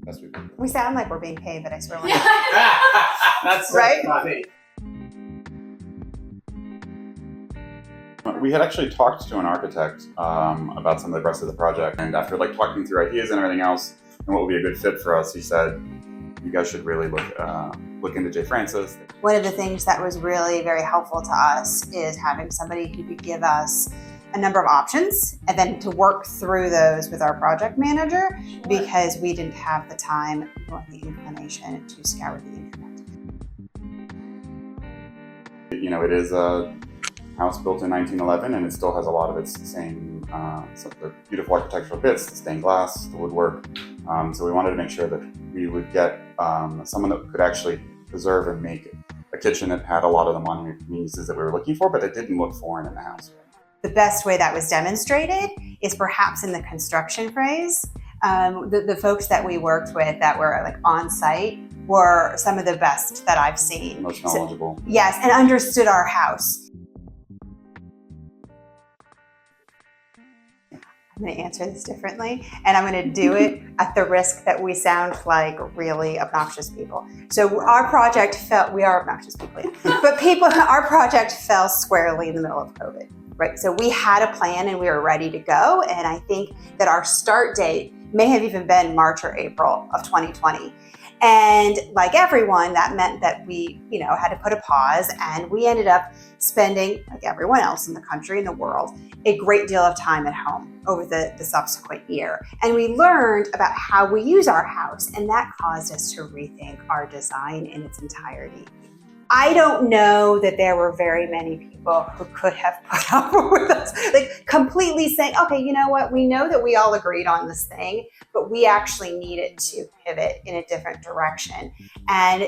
best we can do. We sound like we're being paid, but I swear we're not. That's so right? funny. We had actually talked to an architect about some of the rest of the project, and after like talking through ideas and everything else and what would be a good fit for us, he said, you guys should really look into J. Francis. One of the things that was really very helpful to us is having somebody who could give us a number of options and then to work through those with our project manager, because we didn't have the time or the inclination to scour the internet. You know, it is a house built in 1911, and it still has a lot of its same the beautiful architectural bits, the stained glass, the woodwork. So we wanted to make sure that we would get someone that could actually preserve and make a kitchen that had a lot of the monument pieces that we were looking for, but it didn't look foreign in the house. The best way that was demonstrated is perhaps in the construction phase. The folks that we worked with that were like on site were some of the best that I've seen. Most knowledgeable. So, yes, and understood our house. I'm going to answer this differently, and I'm going to do it at the risk that we sound like really obnoxious people. So our project we are obnoxious people, but our project fell squarely in the middle of COVID, right? So we had a plan and we were ready to go, and I think that our start date may have even been March or April of 2020. And like everyone, that meant that we, had to put a pause, and we ended up spending, like everyone else in the country and the world, a great deal of time at home over the subsequent year. And we learned about how we use our house, and that caused us to rethink our design in its entirety. I don't know that there were very many people who could have put up with us, like completely saying, okay, you know what, we know that we all agreed on this thing, but we actually needed to pivot in a different direction. And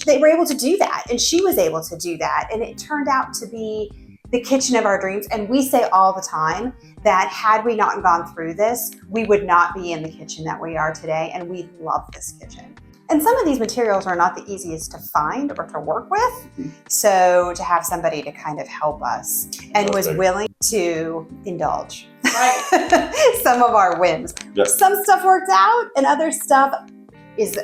they were able to do that, and she was able to do that, and it turned out to be the kitchen of our dreams. And we say all the time that had we not gone through this, we would not be in the kitchen that we are today, and we love this kitchen. And some of these materials are not the easiest to find or to work with. So to have somebody to kind of help us and was willing to indulge some of our whims. Yep. Some stuff worked out and other stuff is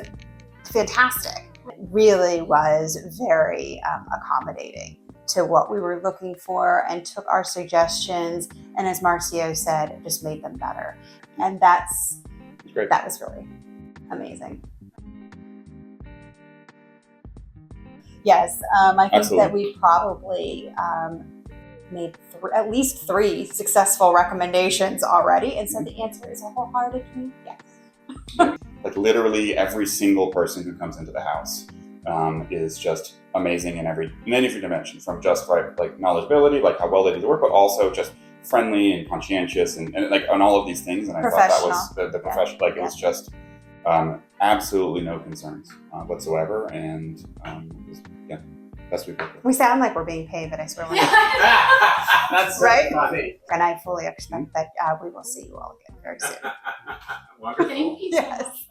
fantastic. It really was very accommodating to what we were looking for and took our suggestions. And as Marcio said, just made them better. And that was really amazing. Yes, I think Absolutely. That we probably made at least 3 successful recommendations already, and so the answer is a wholehearted yes. Like literally every single person who comes into the house is just amazing in many different dimensions, from just like knowledgeability, like how well they do the work, but also just friendly and conscientious and all of these things. And I thought that was the professional, it was just absolutely no concerns whatsoever, and best we could. We sound like we're being paid, but I swear we're not. That's so right? funny. And I fully expect that we will see you all again very soon. Wonderful. Yes.